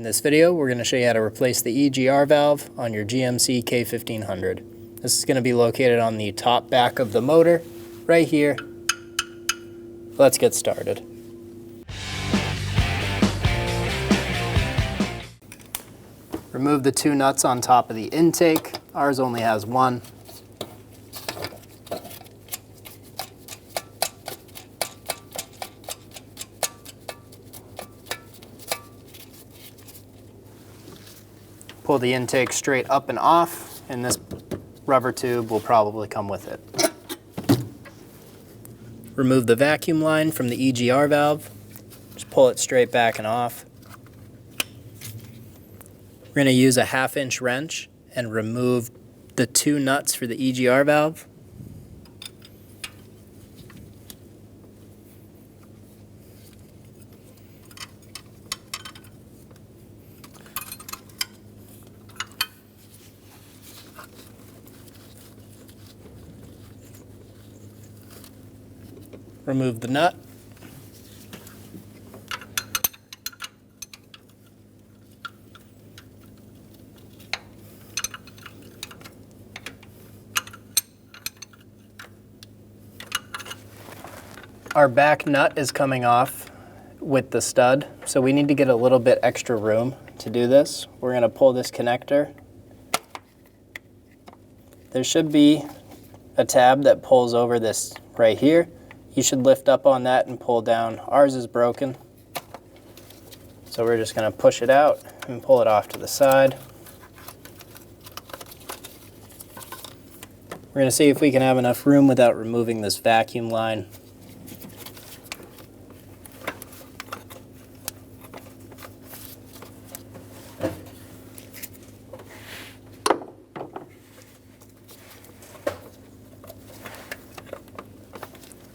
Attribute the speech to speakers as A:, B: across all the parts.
A: this video, we're going to show you how to replace the EGR valve on your GMC K1500. This is going to be located on the top back of the motor, right here. Let's get started. Remove the two nuts on top of the intake. Ours only has one. Pull the intake straight up and off, and this rubber tube will probably come with it. Remove the vacuum line from the EGR valve. Just pull it straight back and off. We're going to use a 1/2-inch wrench and remove the two nuts for the EGR valve. Remove the nut. Our back nut is coming off with the stud, so we need to get a little bit extra room to do this. We're going to pull this connector. There should be a tab that pulls over this right here. You should lift up on that and pull down. Ours is broken, so we're just going to push it out and pull it off to the side. We're going to see if we can have enough room without removing this vacuum line.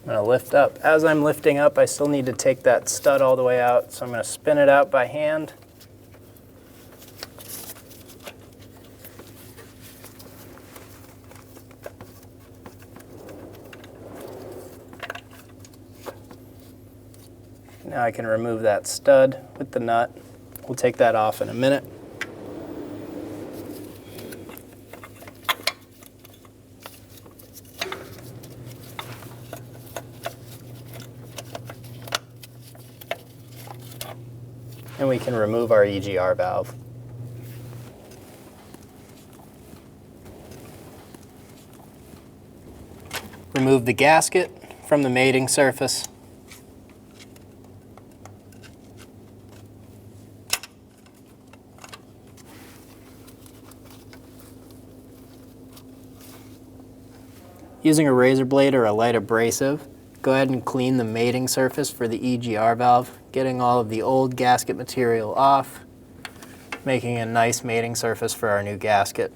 A: I'm going to lift up. As I'm lifting up, I still need to take that stud all the way out, so I'm going to spin it out by hand. Now I can remove that stud with the nut. We'll take that off in a minute. And we can remove our EGR valve. Remove the gasket from the mating surface. Using a razor blade or a light abrasive, go ahead and clean the mating surface for the EGR valve, getting all of the old gasket material off, making a nice mating surface for our new gasket.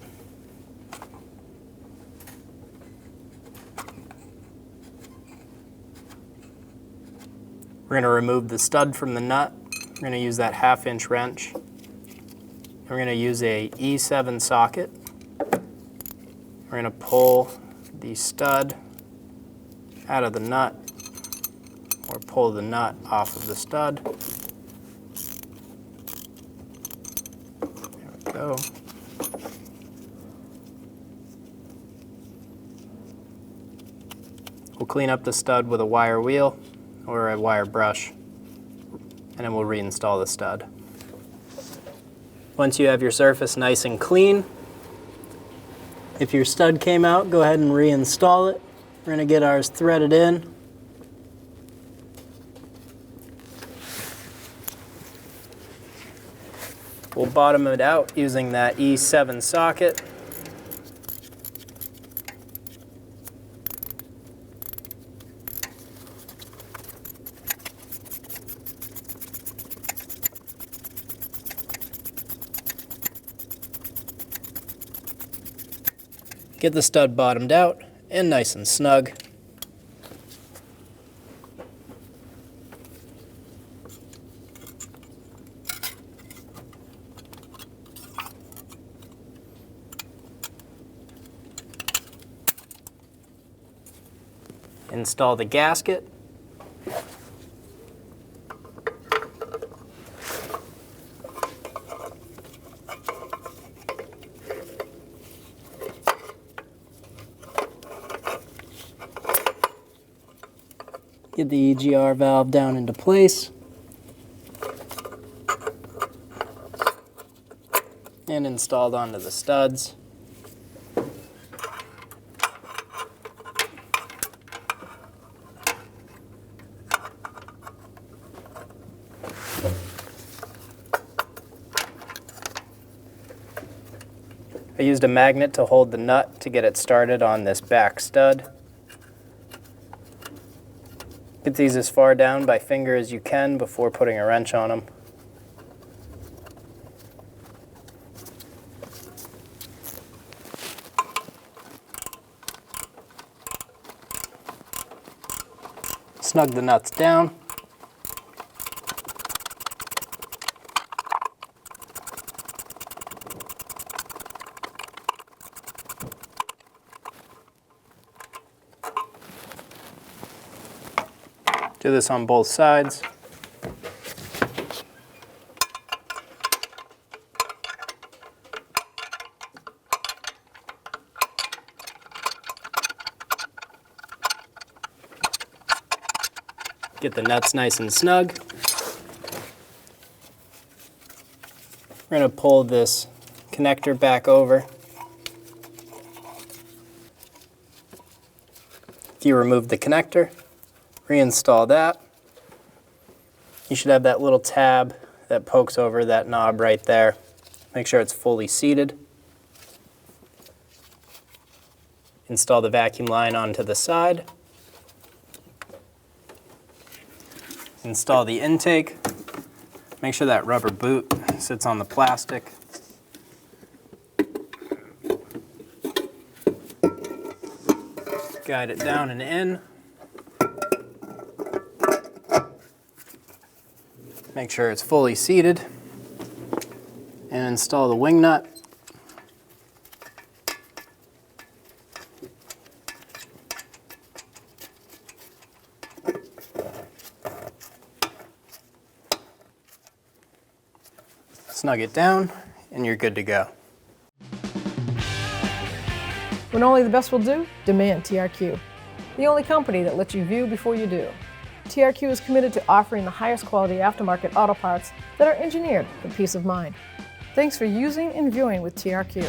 A: We're going to remove the stud from the nut. We're going to use that 1/2-inch wrench. We're going to use a E7 socket. We're going to pull the stud out of the nut, or pull the nut off of the stud. There we go. We'll clean up the stud with a wire wheel or a wire brush, and then we'll reinstall the stud. Once you have your surface nice and clean, if your stud came out, go ahead and reinstall it. We're going to get ours threaded in. We'll bottom it out using that E7 socket. Get the stud bottomed out and nice and snug. Install the gasket. Get the EGR valve down into place. And installed onto the studs. I used a magnet to hold the nut to get it started on this back stud. Get these as far down by finger as you can before putting a wrench on them. Snug the nuts down. Do this on both sides. Get the nuts nice and snug. We're going to pull this connector back over. If you remove the connector, reinstall that. You should have that little tab that pokes over that knob right there. Make sure it's fully seated. Install the vacuum line onto the side. Install the intake. Make sure that rubber boot sits on the plastic. Guide it down and in. Make sure it's fully seated. And install the wing nut. Snug it down, and you're good to go.
B: When only the best will do, demand TRQ. The only company that lets you view before you do. TRQ is committed to offering the highest quality aftermarket auto parts that are engineered for peace of mind. Thanks for using and viewing with TRQ.